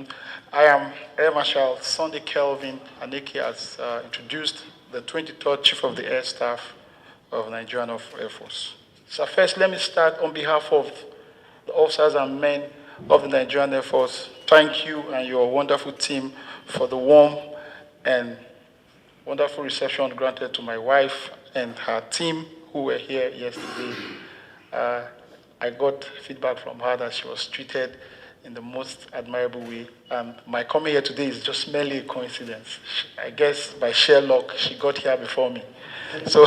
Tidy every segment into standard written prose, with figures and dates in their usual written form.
afternoon. I am Air Marshal Sunday Kelvin Aneke has introduced the 23rd Chief of the Air Staff of Nigerian Air Force. So first, let me start on behalf of the officers and men of the Nigerian Air Force. Thank you and your wonderful team for the warm and wonderful reception granted to my wife and her team who were here yesterday. I got feedback from her that she was treated in the most admirable way. And my coming here today is just merely a coincidence. I guess by sheer luck, she got here before me. So,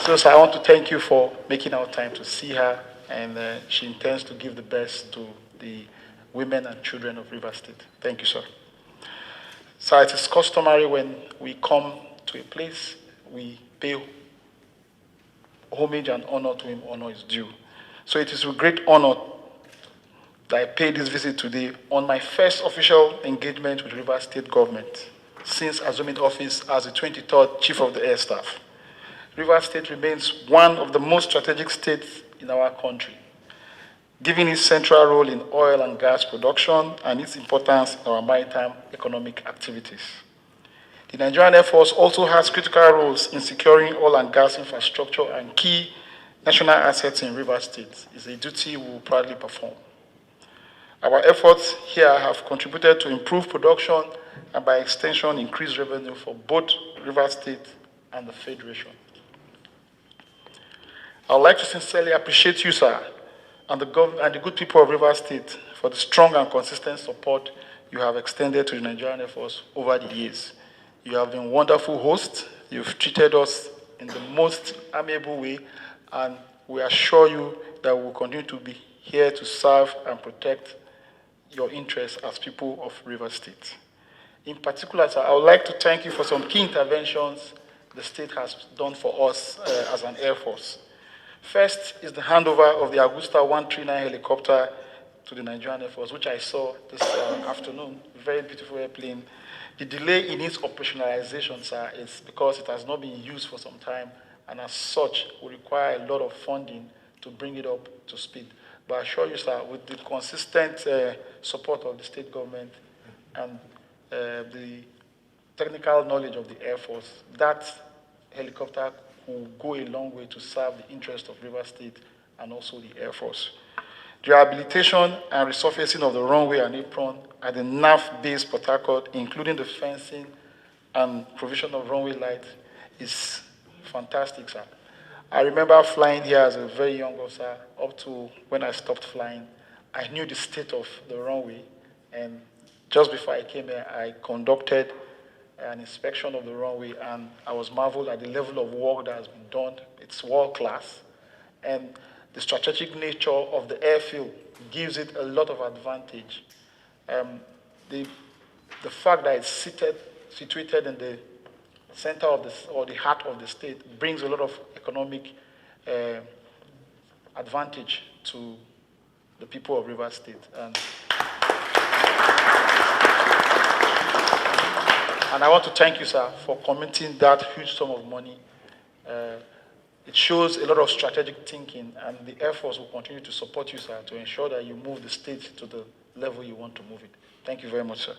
so I want to thank you for making our time to see her, and she intends to give the best to the women and children of Rivers State. Thank you, sir. So it is customary when we come to a place, we pay homage and honor to him, honor is due. So it is with great honor that I pay this visit today on my first official engagement with Rivers State government since assuming office as the 23rd Chief of the Air Staff. Rivers State remains one of the most strategic states in our country, given its central role in oil and gas production and its importance in our maritime economic activities. The Nigerian Air Force also has critical roles in securing oil and gas infrastructure and key national assets in Rivers State. It's a duty we will proudly perform. Our efforts here have contributed to improved production and by extension increased revenue for both Rivers State and the Federation. I would like to sincerely appreciate you, sir, and the good people of Rivers State for the strong and consistent support you have extended to the Nigerian Air Force over the years. You have been wonderful hosts. You've treated us in the most amiable way, and we assure you that we will continue to be here to serve and protect your interests as people of Rivers State. In particular, sir, I would like to thank you for some key interventions the state has done for us as an Air Force. First is the handover of the Augusta 139 helicopter to the Nigerian Air Force, which I saw this afternoon. Very beautiful airplane. The delay in its operationalization, sir, is because it has not been used for some time, and as such, will require a lot of funding to bring it up to speed. But I assure you, sir, with the consistent support of the state government and the technical knowledge of the Air Force, that helicopter will go a long way to serve the interest of Rivers State and also the Air Force. The rehabilitation and resurfacing of the runway and apron at the NAF base Port Harcourt, including the fencing and provision of runway light, is fantastic, sir. I remember flying here as a very young officer up to when I stopped flying. I knew the state of the runway, and just before I came here, I conducted an inspection of the runway, and I was marveled at the level of work that has been done. It's world class, and the strategic nature of the airfield gives it a lot of advantage. The fact that it's situated in the center of this, or the heart of the state, brings a lot of economic advantage to the people of Rivers State. And I want to thank you, sir, for committing that huge sum of money. It shows a lot of strategic thinking, and the Air Force will continue to support you, sir, to ensure that you move the state to the level you want to move it. Thank you very much, sir.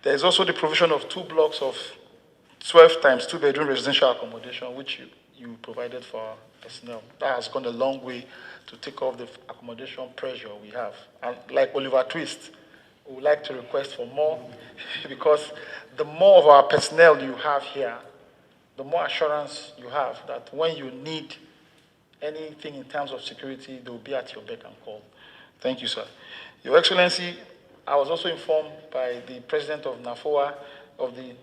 There is also the provision of 2 blocks of 12 times 2-bedroom residential accommodation, which you provided for our personnel. That has gone a long way to take off the accommodation pressure we have. And like Oliver Twist, we would like to request for more, because the more of our personnel you have here, the more assurance you have that when you need anything in terms of security, they will be at your beck and call. Thank you, sir. Your Excellency, I was also informed by the President of NAFOA of the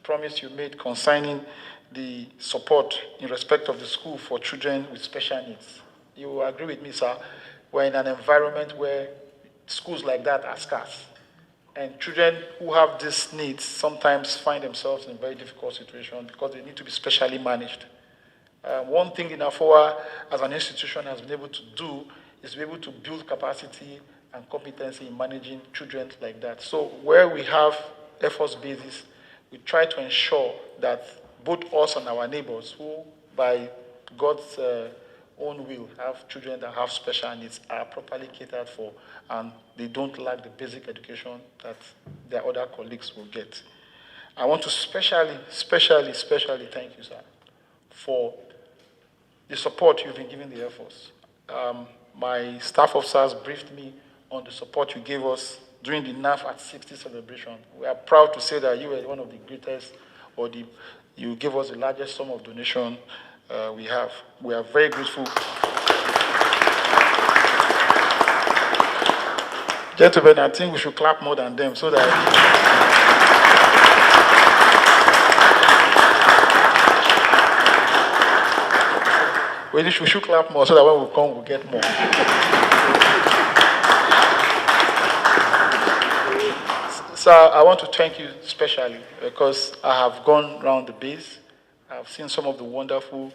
promise you made concerning the support in respect of the school for children with special needs. You will agree with me, sir, we're in an environment where schools like that are scarce. And children who have these needs sometimes find themselves in a very difficult situation because they need to be specially managed. One thing in NAFOA as an institution has been able to do is be able to build capacity and competency in managing children like that. So where we have Air Force bases, we try to ensure that both us and our neighbors, who by God's own will have children that have special needs are properly catered for, and they don't lack the basic education that their other colleagues will get. I want to especially thank you, sir, for the support you've been giving the Air Force. My staff officers briefed me on the support you gave us during the NAF at 60 celebration. We are proud to say that you were one of the greatest, you gave us the largest sum of donation we have. We are very grateful. Gentlemen, I think we should clap more than them so that... We should clap more so that when we come, we'll get more. So I want to thank you especially because I have gone around the base. I've seen some of the wonderful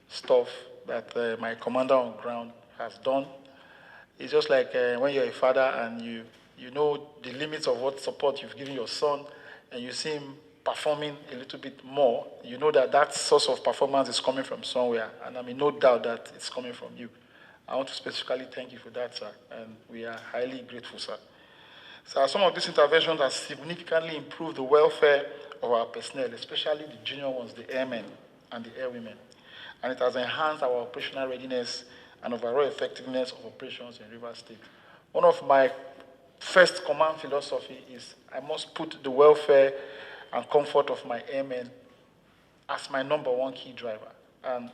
stuff that my commander on ground has done. It's just like when you're a father and you know the limits of what support you've given your son, and you see him performing a little bit more, you know that that source of performance is coming from somewhere, and I'm in no doubt that it's coming from you. I want to specifically thank you for that, sir, and we are highly grateful, sir. So some of these interventions have significantly improved the welfare of our personnel, especially the junior ones, the airmen and the airwomen, and it has enhanced our operational readiness and overall effectiveness of operations in Rivers State. One of my first command philosophy is I must put the welfare and comfort of my airmen as my number one key driver. And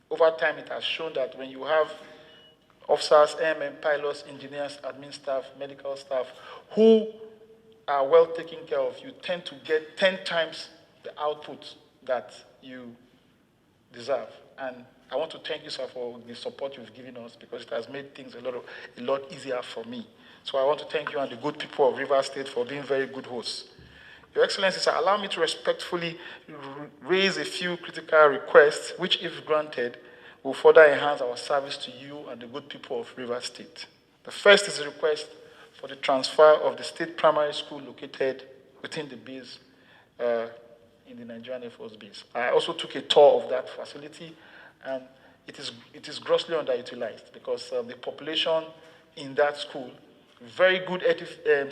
over time, it has shown that when you have officers, airmen, pilots, engineers, admin staff, medical staff, who are well taken care of, you tend to get 10 times the output that you deserve. And I want to thank you, sir, for the support you've given us because it has made things a lot easier for me. So I want to thank you and the good people of Rivers State for being very good hosts. Your Excellency, sir, allow me to respectfully raise a few critical requests, which, if granted, will further enhance our service to you and the good people of Rivers State. The first is a request for the transfer of the state primary school located within the base in the Nigerian Air Force base. I also took a tour of that facility, and it is grossly underutilized because the population in that school, very good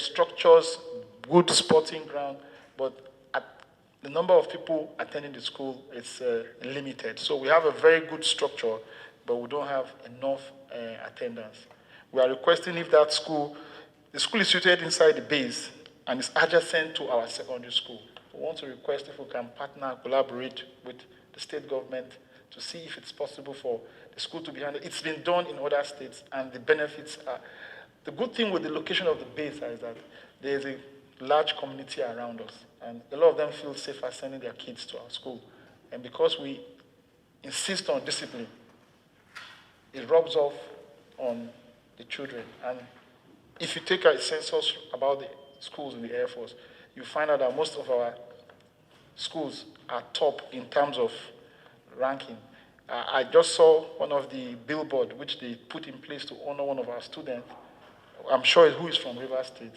structures, good sporting ground, but the number of people attending the school is limited. So we have a very good structure, but we don't have enough attendance. We are requesting if the school is situated inside the base and is adjacent to our secondary school. We want to request if we can partner and collaborate with the state government to see if it's possible for the school to be handled. It's been done in other states, and the benefits are... The good thing with the location of the base is that there is a large community around us, and a lot of them feel safer sending their kids to our school. And because we insist on discipline, it rubs off on the children. And if you take a census about the schools in the Air Force, you find out that most of our schools are top in terms of ranking. I just saw one of the billboard which they put in place to honor one of our students. I'm sure who is from Rivers State,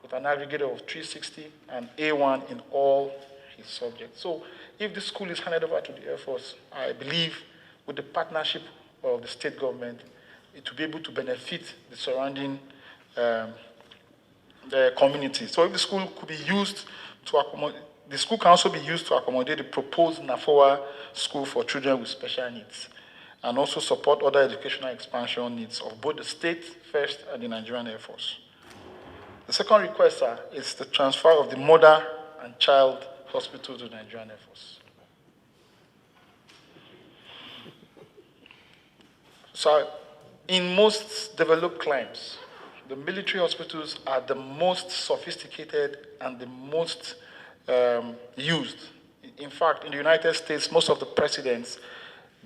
with an aggregate of 360 and A1 in all his subjects. So if this school is handed over to the Air Force, I believe with the partnership of the state government, it will be able to benefit the surrounding the community. So if the school could be used to accommodate, the school can also be used to accommodate the proposed NAFOA school for children with special needs, and also support other educational expansion needs of both the state first and the Nigerian Air Force. The second request, sir, is the transfer of the mother and child hospital to the Nigerian Air Force. So, in most developed climes, the military hospitals are the most sophisticated and the most used. In fact, in the United States, most of the presidents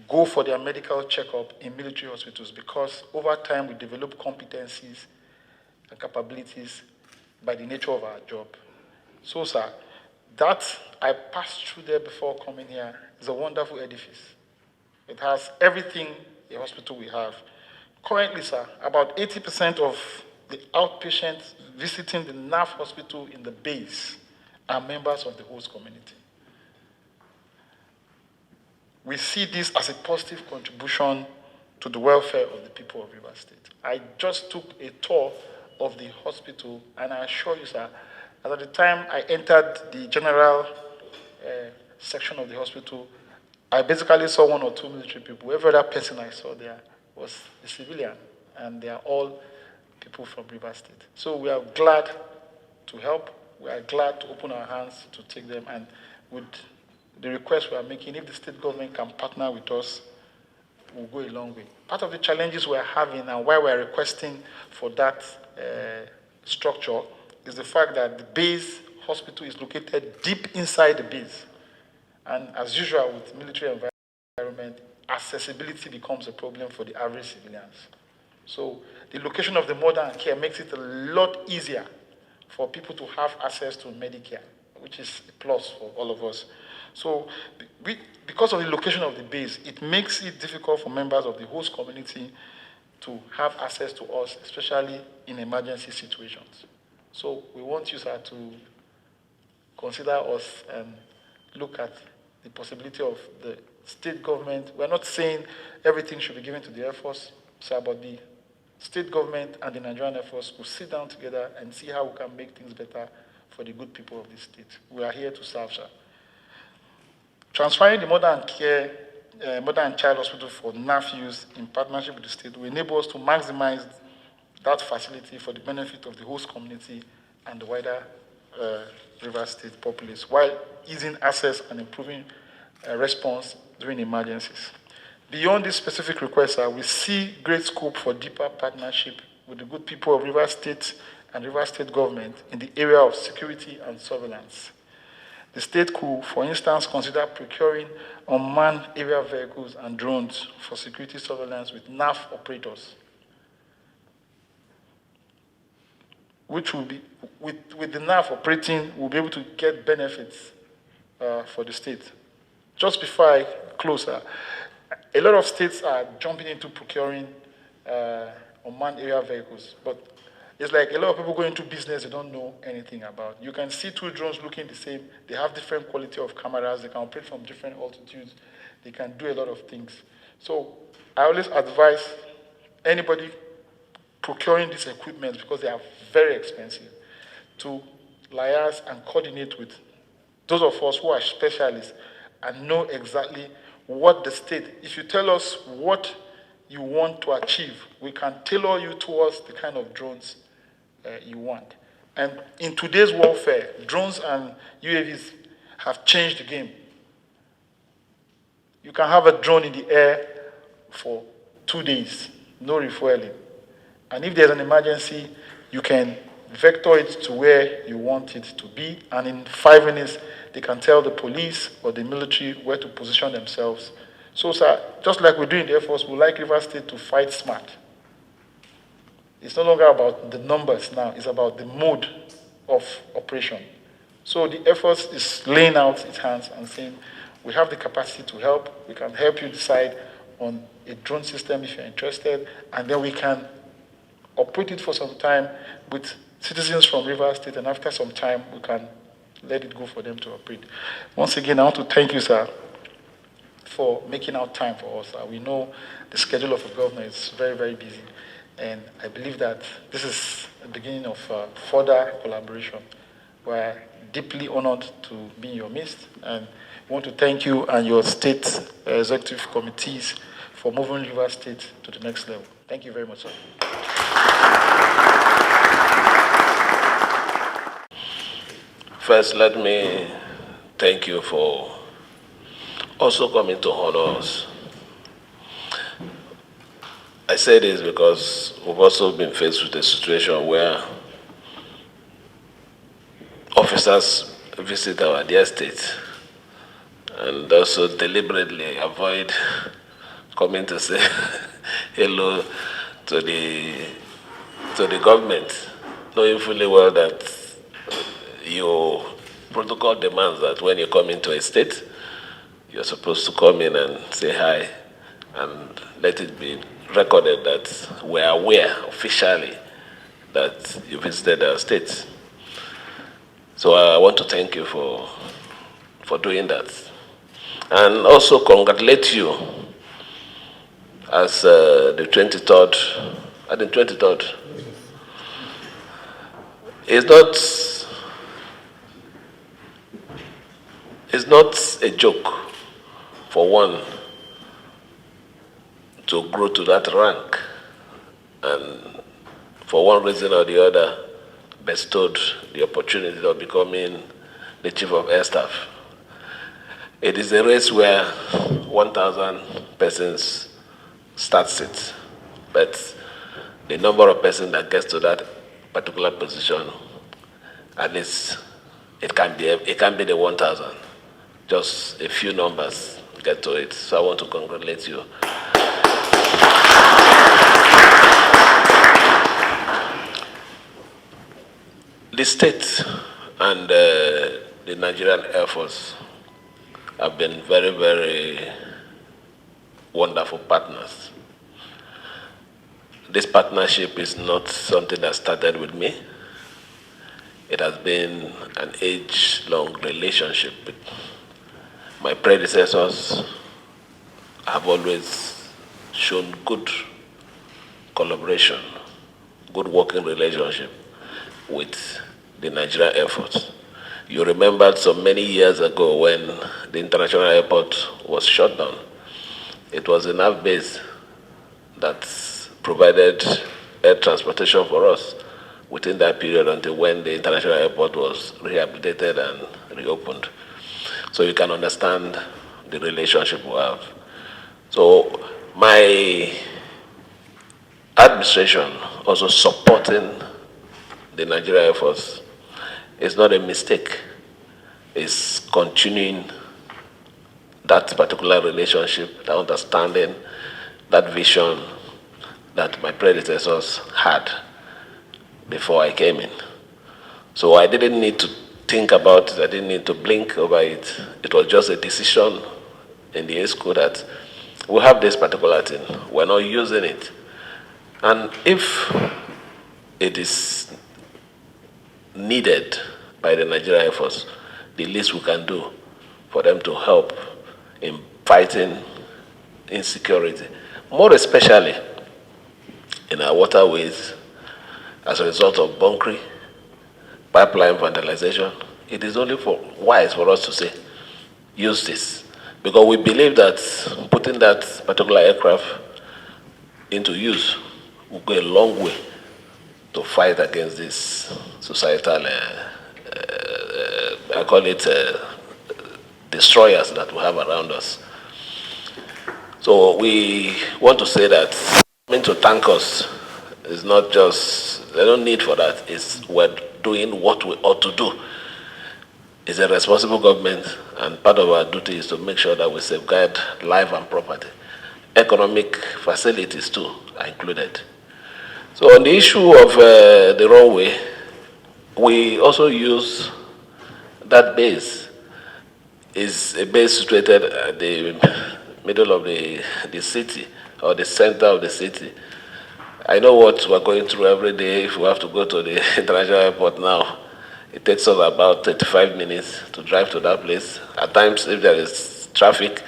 go for their medical checkup in military hospitals because over time we develop competencies and capabilities by the nature of our job. So, sir, that I passed through there before coming here is a wonderful edifice. It has everything a hospital we have. Currently, sir, about 80% of the outpatients visiting the NAF hospital in the base are members of the host community. We see this as a positive contribution to the welfare of the people of Rivers State. I just took a tour of the hospital, and I assure you, sir, that at the time I entered the general section of the hospital, I basically saw 1 or 2 military people. Every other person I saw there was a civilian, and they are all people from Rivers State. So we are glad to help. We are glad to open our hands to take them, and with the request we are making, if the state government can partner with us, we'll go a long way. Part of the challenges we are having and why we are requesting for that structure is the fact that the base hospital is located deep inside the base. And as usual with military environment, accessibility becomes a problem for the average civilians. So the location of the modern care makes it a lot easier for people to have access to Medicare, which is a plus for all of us. So because of the location of the base, it makes it difficult for members of the host community to have access to us, especially in emergency situations. So we want you, sir, to consider us and look at the possibility of the state government. We're not saying everything should be given to the Air Force, sir, but the state government and the Nigerian Air Force will sit down together and see how we can make things better for the good people of this state. We are here to serve, sir. Transferring the mother and child hospital for NAF use in partnership with the state will enable us to maximize that facility for the benefit of the host community and the wider Rivers State populace, while easing access and improving response during emergencies. Beyond this specific request, we see great scope for deeper partnership with the good people of Rivers State and Rivers State government in the area of security and surveillance. The state could, for instance, consider procuring unmanned aerial vehicles and drones for security surveillance with NAF operators, which will be, with the NAF operating, we'll be able to get benefits for the state. Just before I close, a lot of states are jumping into procuring unmanned aerial vehicles, but it's like a lot of people go into business they don't know anything about. You can see 2 drones looking the same. They have different quality of cameras. They can operate from different altitudes. They can do a lot of things. So I always advise anybody procuring these equipment, because they are very expensive, to liaise and coordinate with those of us who are specialists and know exactly what the state, if you tell us what you want to achieve, we can tailor you towards the kind of drones you want. And in today's warfare, drones and UAVs have changed the game. You can have a drone in the air for 2 days, no refueling. And if there's an emergency, you can vector it to where you want it to be, and in 5 minutes, they can tell the police or the military where to position themselves. So, sir, just like we do in the Air Force, we like Rivers State to fight smart. It's no longer about the numbers now, it's about the mode of operation. So the Air Force is laying out its hands and saying, we have the capacity to help, we can help you decide on a drone system if you're interested, and then we can operate it for some time with citizens from Rivers State, and after some time, we can let it go for them to operate. Once again, I want to thank you, sir, for making out time for us. We know the schedule of a governor is very, very busy, and I believe that this is the beginning of further collaboration. We're deeply honored to be in your midst, and we want to thank you and your state executive committees for moving Rivers State to the next level. Thank you very much, sir. First, let me thank you for also coming to honor us. I say this because we've also been faced with a situation where officers visit our dear state and also deliberately avoid coming to say hello to the government, knowing fully well that your protocol demands that when you come into a state, you're supposed to come in and say hi and let it be recorded that we're aware officially that you visited our state. So I want to thank you for doing that. And also congratulate you as the 23rd, I think 23rd. It's not a joke for one to grow to that rank and for one reason or the other bestowed the opportunity of becoming the chief of Airstaff. It is a race where 1,000 persons starts it, but the number of persons that gets to that particular position, at least it can be the 1,000. Just a few numbers get to it. So I want to congratulate you. The state and the Nigerian Air Force have been very, very wonderful partners. This partnership is not something that started with me. It has been an age-long relationship. My predecessors have always shown good collaboration, good working relationship with the Nigerian Air Force. You remember so many years ago when the international airport was shut down. It was a nav base that provided air transportation for us within that period until when the international airport was rehabilitated and reopened. So you can understand the relationship we have. So my administration also supporting the Nigerian Air Force is not a mistake. It's continuing that particular relationship, that understanding, that vision that my predecessors had before I came in. So I didn't need to think about it, I didn't need to blink over it. It was just a decision in the school that we have this particular thing, we're not using it. And if it is needed by the Nigerian Air Force, the least we can do for them to help in fighting insecurity, more especially in our waterways as a result of bunkering, pipeline vandalization. It is only wise for us to say, use this. Because we believe that putting that particular aircraft into use will go a long way to fight against this societal, I call it destroyers that we have around us. So we want to say that coming to thank us is not just, there's no need for that. It's we're doing what we ought to do. It's a responsible government, and part of our duty is to make sure that we safeguard life and property. Economic facilities too are included. So on the issue of the runway, we also use that base. It's a base situated at the middle of the city, or the center of the city. I know what we're going through every day. If we have to go to the international airport now, it takes us about 35 minutes to drive to that place. At times, if there is traffic,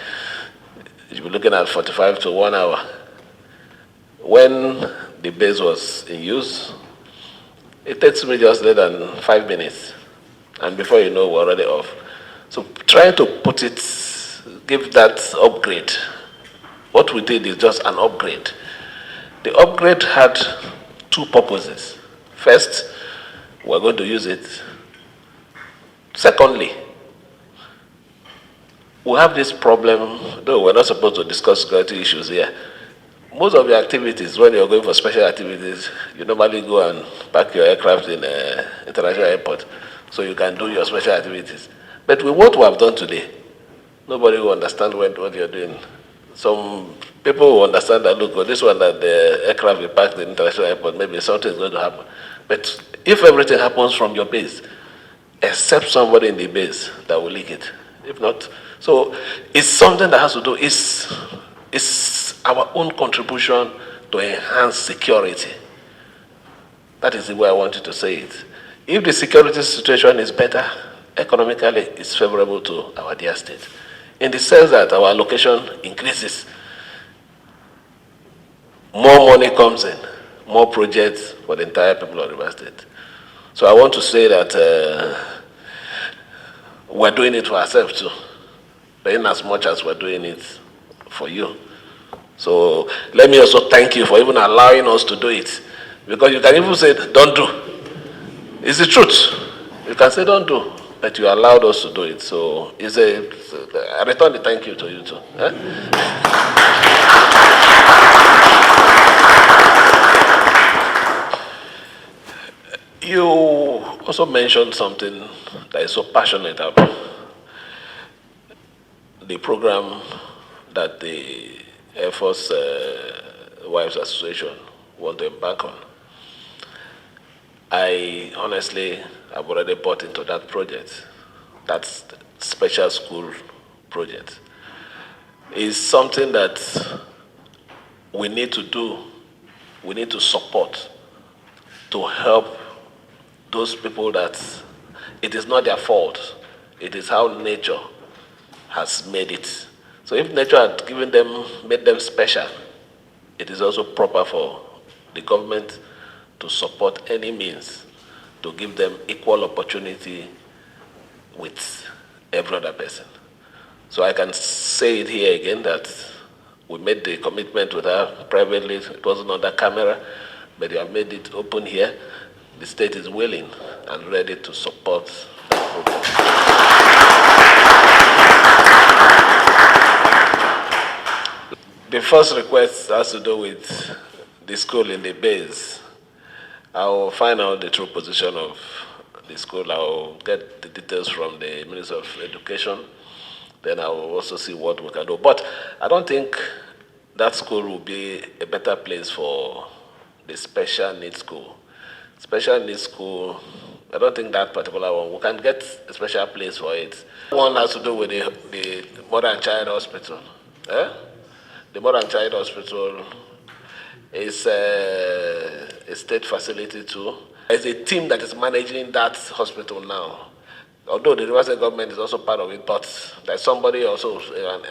you'll be looking at 45 to 1 hour. When the base was in use, it takes me just less than 5 minutes. And before you know, we're already off. So trying to put it, give that upgrade. What we did is just an upgrade. The upgrade had two purposes. First, we're going to use it. Secondly, we have this problem, though we're not supposed to discuss security issues here. Most of your activities, when you're going for special activities, you normally go and park your aircraft in an international airport so you can do your special activities. But with what we have done today, nobody will understand what you're doing. Some people will understand that, look, this one that the aircraft will park in the international airport, maybe something is going to happen. But if everything happens from your base, except somebody in the base that will leak it, if not, so it's something that has to do, it's our own contribution to enhance security. That is the way I wanted to say it. If the security situation is better, economically, it's favorable to our dear state. In the sense that our allocation increases. more money comes in, more projects for the entire people of River State. So I want to say that we're doing it for ourselves too, in as much as we're doing it for you. So let me also thank you for even allowing us to do it. Because you can even say, don't do. It's the truth. You can say, don't do. But you allowed us to do it. So I return the thank you to you too. You also mentioned something that is so passionate about the program that the Air Force Wives Association want to embark on. I honestly have already bought into that project. That's the special school project. It's something that we need to do, we need to support to help those people that it is not their fault. It is how nature has made it. So if nature had given them, made them special, it is also proper for the government to support any means to give them equal opportunity with every other person. So I can say it here again that we made the commitment with her privately. It wasn't on the camera, but you have made it open here. The state is willing and ready to support that program. The first request has to do with the school in the base. I will find out the true position of the school. I will get the details from the Minister of Education. Then I will also see what we can do. But I don't think that school will be a better place for the special needs school. Special needs school, I don't think that particular one. We can get a special place for it. One has to do with the Mother and Child Hospital. The Mother and Child Hospital is a state facility too. There's a team that is managing that hospital now. Although the River State government is also part of it, but there's somebody also,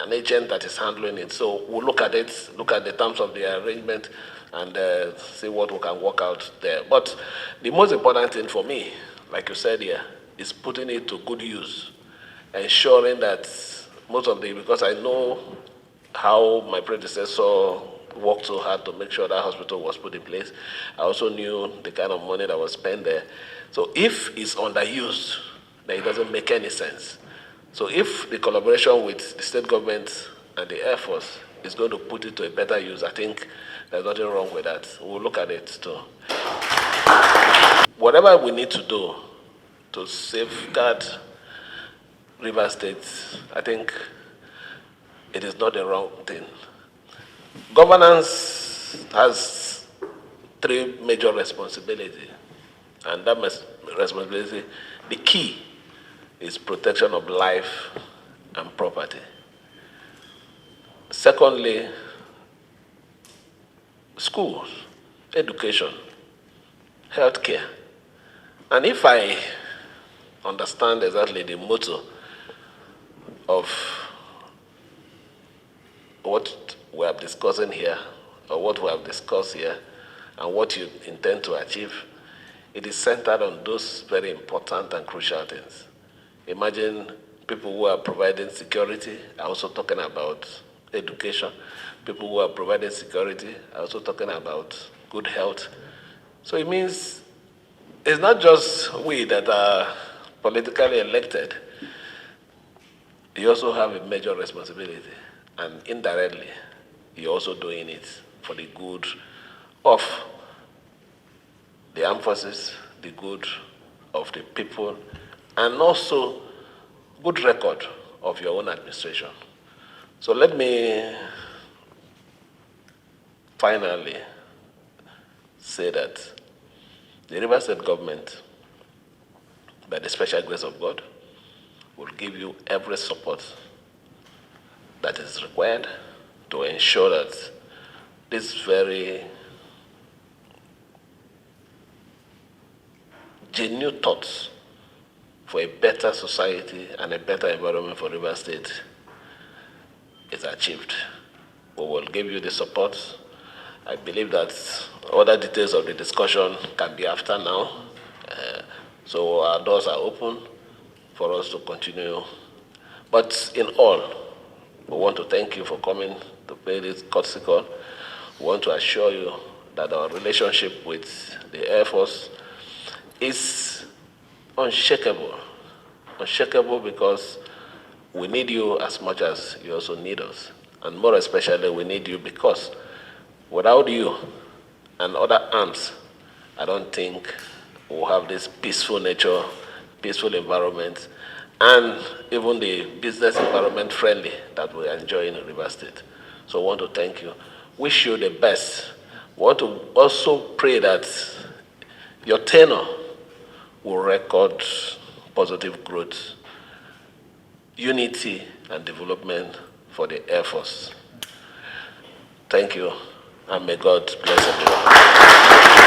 an agent that is handling it. So we'll look at it, look at the terms of the arrangement, and see what we can work out there. But the most important thing for me, like you said here, is putting it to good use, ensuring that most of because I know how my predecessor worked so hard to make sure that hospital was put in place. I also knew the kind of money that was spent there. So if it's underused, then it doesn't make any sense. So if the collaboration with the state government and the Air Force is going to put it to a better use, I think there's nothing wrong with that. We'll look at it too. Whatever we need to do to safeguard River State, I think it is not the wrong thing. Governance has three major responsibilities, and that responsibility, the key is protection of life and property. Secondly, schools, education, healthcare. And if I understand exactly the motto of what we are discussing here, or what we have discussed here, and what you intend to achieve, it is centered on those very important and crucial things. Imagine people who are providing security are also talking about education. People who are providing security are also talking about good health. So it means it's not just we that are politically elected. You also have a major responsibility, and indirectly, you're also doing it for the good of the armed forces, the good of the people, and also good record of your own administration. So let me finally say that the River State government, by the special grace of God, will give you every support that is required to ensure that this very genuine thoughts for a better society and a better environment for River State is achieved. We will give you the support, I believe that other details of the discussion can be after now. So our doors are open for us to continue. But in all, we want to thank you for coming to pay this courtesy call. We want to assure you that our relationship with the Air Force is unshakable. Unshakable because we need you as much as you also need us. And more especially, we need you because without you and other arms, I don't think we'll have this peaceful nature, peaceful environment, and even the business environment friendly that we enjoy in River State. So I want to thank you. Wish you the best. We want to also pray that your tenure will record positive growth, unity, and development for the Air Force. Thank you, and may God bless everyone.